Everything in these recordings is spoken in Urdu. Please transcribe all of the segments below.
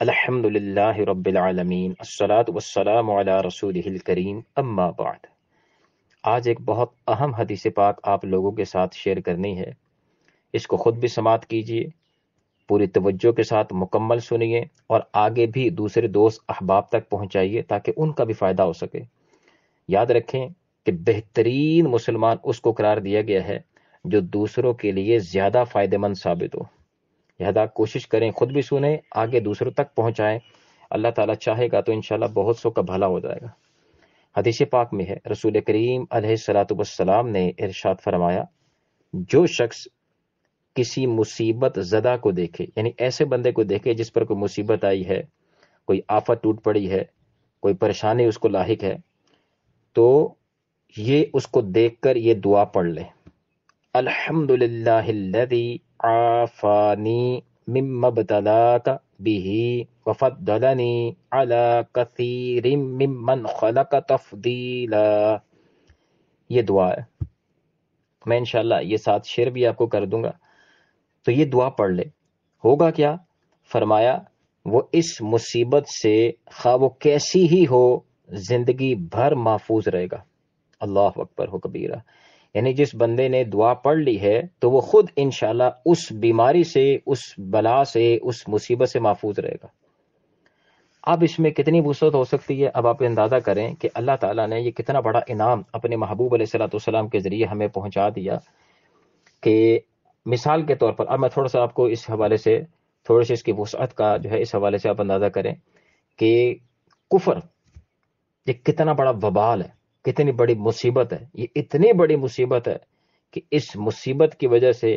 الحمد للہ رب العالمین الصلاۃ والسلام علی رسولہ الکریم اما بعد۔ آج ایک بہت اہم حدیث پاک آپ لوگوں کے ساتھ شیئر کرنی ہے۔ اس کو خود بھی سماعت کیجیے، پوری توجہ کے ساتھ مکمل سنیے اور آگے بھی دوسرے دوست احباب تک پہنچائیے تاکہ ان کا بھی فائدہ ہو سکے۔ یاد رکھیں کہ بہترین مسلمان اس کو قرار دیا گیا ہے جو دوسروں کے لیے زیادہ فائدہ مند ثابت ہو۔ لہذا کوشش کریں خود بھی سنیں، آگے دوسروں تک پہنچائیں۔ اللہ تعالیٰ چاہے گا تو انشاءاللہ بہت سو کا بھلا ہو جائے گا۔ حدیث پاک میں ہے، رسول کریم علیہ الصلاۃ والسلام نے ارشاد فرمایا، جو شخص کسی مصیبت زدہ کو دیکھے، یعنی ایسے بندے کو دیکھے جس پر کوئی مصیبت آئی ہے، کوئی آفت ٹوٹ پڑی ہے، کوئی پریشانی اس کو لاحق ہے، تو یہ اس کو دیکھ کر یہ دعا پڑھ لے، الحمد للہ الذی عافانی مما ابتلاک به وفضلنی علی کثیر ممن خلق تفضیلا۔ یہ دعا ہے، میں انشاءاللہ یہ ساتھ شیئر بھی آپ کو کر دوں گا، تو یہ دعا پڑھ لے۔ ہوگا کیا؟ فرمایا وہ اس مصیبت سے خواہ وہ کیسی ہی ہو زندگی بھر محفوظ رہے گا۔ اللہ اکبر ہو کبیرہ، یعنی جس بندے نے دعا پڑھ لی ہے تو وہ خود انشاءاللہ اس بیماری سے، اس بلا سے، اس مصیبت سے محفوظ رہے گا۔ اب اس میں کتنی وسعت ہو سکتی ہے، اب آپ اندازہ کریں کہ اللہ تعالیٰ نے یہ کتنا بڑا انعام اپنے محبوب علیہ الصلوۃ والسلام کے ذریعے ہمیں پہنچا دیا کہ مثال کے طور پر اب میں تھوڑا سا آپ کو اس حوالے سے تھوڑی سی اس کی وسعت کا جو ہے اس حوالے سے آپ اندازہ کریں کہ کفر یہ کتنا بڑا وبال ہے، کتنی بڑی مصیبت ہے۔ یہ اتنی بڑی مصیبت ہے کہ اس مصیبت کی وجہ سے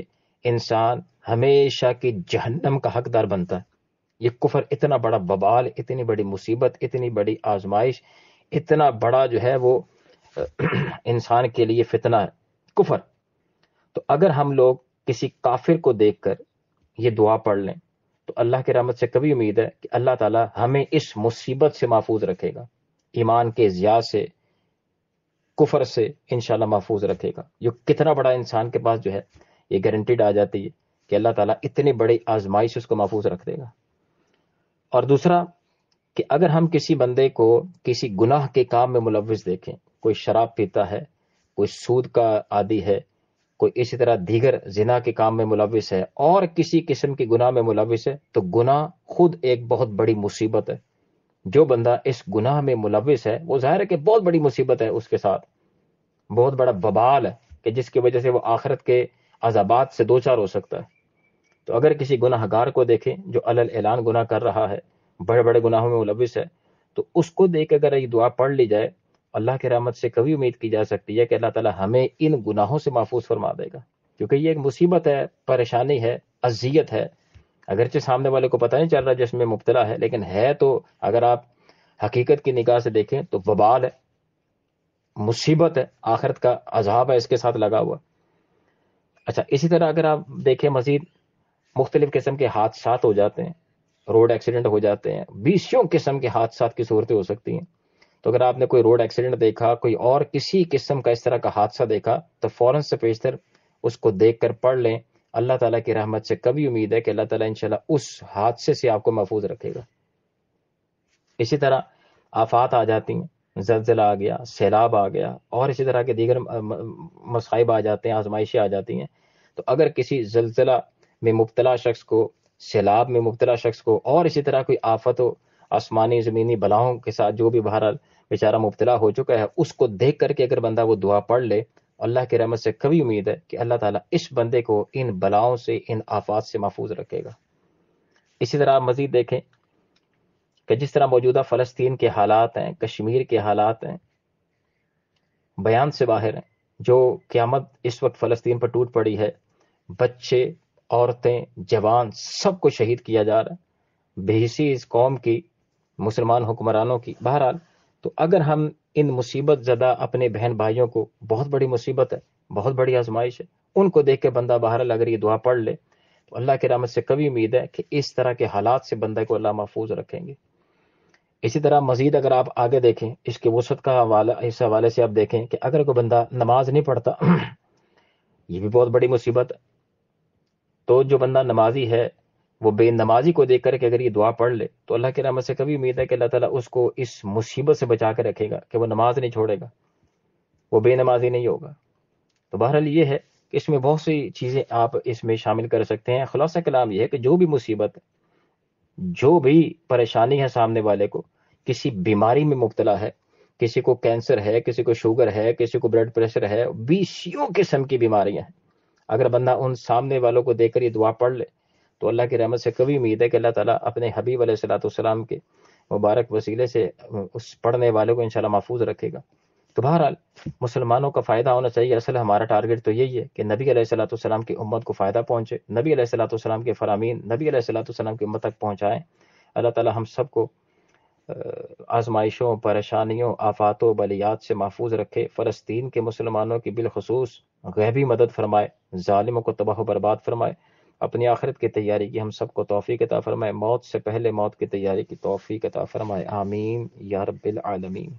انسان ہمیشہ کی جہنم کا حقدار بنتا ہے۔ یہ کفر اتنا بڑا وبال، اتنی بڑی مصیبت، اتنی بڑی آزمائش، اتنا بڑا جو ہے وہ انسان کے لیے فتنہ ہے کفر۔ تو اگر ہم لوگ کسی کافر کو دیکھ کر یہ دعا پڑھ لیں تو اللہ کی رحمت سے کبھی امید ہے کہ اللہ تعالیٰ ہمیں اس مصیبت سے محفوظ رکھے گا، ایمان کے ضیاء سے، کفر سے انشاءاللہ محفوظ رکھے گا۔ یہ کتنا بڑا انسان کے پاس جو ہے یہ گارنٹیڈ آ جاتی ہے کہ اللہ تعالیٰ اتنی بڑی آزمائش اس کو محفوظ رکھ دے گا۔ اور دوسرا کہ اگر ہم کسی بندے کو کسی گناہ کے کام میں ملوث دیکھیں، کوئی شراب پیتا ہے، کوئی سود کا عادی ہے، کوئی اسی طرح دیگر زنا کے کام میں ملوث ہے اور کسی قسم کے گناہ میں ملوث ہے، تو گناہ خود ایک بہت بڑی مصیبت ہے۔ جو بندہ اس گناہ میں ملوث ہے وہ ظاہر ہے کہ بہت بڑی مصیبت ہے، اس کے ساتھ بہت بڑا وبال ہے کہ جس کی وجہ سے وہ آخرت کے عذابات سے دوچار ہو سکتا ہے۔ تو اگر کسی گناہ گار کو دیکھیں جو علل اعلان گناہ کر رہا ہے، بڑے بڑے گناہوں میں ملوث ہے، تو اس کو دیکھ اگر یہ دعا پڑھ لی جائے، اللہ کی رحمت سے کبھی امید کی جا سکتی ہے کہ اللہ تعالیٰ ہمیں ان گناہوں سے محفوظ فرما دے گا، کیونکہ یہ ایک مصیبت ہے، پریشانی ہے، اذیت ہے۔ اگرچہ سامنے والے کو پتہ نہیں چل رہا جس میں مبتلا ہے، لیکن ہے تو اگر آپ حقیقت کی نگاہ سے دیکھیں تو وبال ہے، مصیبت ہے، آخرت کا عذاب ہے اس کے ساتھ لگا ہوا۔ اچھا، اسی طرح اگر آپ دیکھیں مزید مختلف قسم کے حادثات ہو جاتے ہیں، روڈ ایکسیڈنٹ ہو جاتے ہیں، بیسوں قسم کے حادثات کی صورتیں ہو سکتی ہیں۔ تو اگر آپ نے کوئی روڈ ایکسیڈنٹ دیکھا، کوئی اور کسی قسم کا اس طرح کا حادثہ دیکھا، تو فوراً سے پیشتر اس کو دیکھ کر پڑھ لیں۔ اللہ تعالیٰ کی رحمت سے کبھی امید ہے کہ اللہ تعالیٰ انشاءاللہ اس حادثے سے آپ کو محفوظ رکھے گا۔ اسی طرح آفات آ جاتی ہیں، زلزلہ آ گیا، سیلاب آ گیا، اور اسی طرح کے دیگر مصائب آ جاتے ہیں، آزمائشیں آ جاتی ہیں۔ تو اگر کسی زلزلہ میں مبتلا شخص کو، سیلاب میں مبتلا شخص کو، اور اسی طرح کوئی آفت و آسمانی زمینی بلاؤں کے ساتھ جو بھی بہرحال بیچارہ مبتلا ہو چکا ہے، اس کو دیکھ کر کے اگر بندہ وہ دعا پڑھ لے، اللہ کی رحمت سے کبھی امید ہے کہ اللہ تعالیٰ اس بندے کو ان بلاؤں سے، ان آفات سے محفوظ رکھے گا۔ اسی طرح آپ مزید دیکھیں کہ جس طرح موجودہ فلسطین کے حالات ہیں، کشمیر کے حالات ہیں، بیان سے باہر ہیں۔ جو قیامت اس وقت فلسطین پر ٹوٹ پڑی ہے، بچے، عورتیں، جوان، سب کو شہید کیا جا رہا ہے، بے حسی اس قوم کی، مسلمان حکمرانوں کی۔ بہرحال تو اگر ہم ان مصیبت زدہ اپنے بہن بھائیوں کو، بہت بڑی مصیبت ہے، بہت بڑی آزمائش ہے، ان کو دیکھ کے بندہ بہرحال اگر یہ دعا پڑھ لے تو اللہ کی رحمت سے کبھی امید ہے کہ اس طرح کے حالات سے بندے کو اللہ محفوظ رکھیں گے۔ اسی طرح مزید اگر آپ آگے دیکھیں، اس کے وسعت کا حوالہ، اس حوالے سے آپ دیکھیں کہ اگر کوئی بندہ نماز نہیں پڑھتا یہ بھی بہت بڑی مصیبت ہے۔ تو جو بندہ نمازی ہے وہ بے نمازی کو دیکھ کر کے اگر یہ دعا پڑھ لے تو اللہ کی رحمت سے کبھی امید ہے کہ اللہ تعالیٰ اس کو اس مصیبت سے بچا کے رکھے گا کہ وہ نماز نہیں چھوڑے گا، وہ بے نمازی نہیں ہوگا۔ تو بہرحال یہ ہے کہ اس میں بہت سی چیزیں آپ اس میں شامل کر سکتے ہیں۔ خلاصہ کلام یہ ہے کہ جو بھی مصیبت، جو بھی پریشانی ہے سامنے والے کو، کسی بیماری میں مبتلا ہے، کسی کو کینسر ہے، کسی کو شوگر ہے، کسی کو بلڈ پریشر ہے، بیسیوں قسم کی بیماریاں ہیں، اگر بندہ ان سامنے والوں کو دیکھ کر یہ دعا پڑھ لے تو اللہ کی رحمت سے کبھی امید ہے کہ اللہ تعالیٰ اپنے حبیب علیہ الصلوۃ والسلام کے مبارک وسیلے سے اس پڑھنے والوں کو انشاءاللہ محفوظ رکھے گا۔ تو بہرحال مسلمانوں کا فائدہ ہونا چاہیے۔ اصل ہمارا ٹارگٹ تو یہی ہے کہ نبی علیہ الصلوۃ والسلام کی امت کو فائدہ پہنچے، نبی علیہ الصلوۃ والسلام کے فرامین نبی علیہ الصلوۃ والسلام کی امت تک پہنچائیں۔ اللہ تعالیٰ ہم سب کو آزمائشوں، پریشانیوں، آفاتوں، بلیات سے محفوظ رکھے۔ فلسطین کے مسلمانوں کی بالخصوص غیبی مدد فرمائے، ظالموں کو تباہ و برباد فرمائے، اپنی آخرت کی تیاری کی ہم سب کو توفیق عطا فرمائے، موت سے پہلے موت کی تیاری کی توفیق عطا فرمائے، آمین یا رب العالمین۔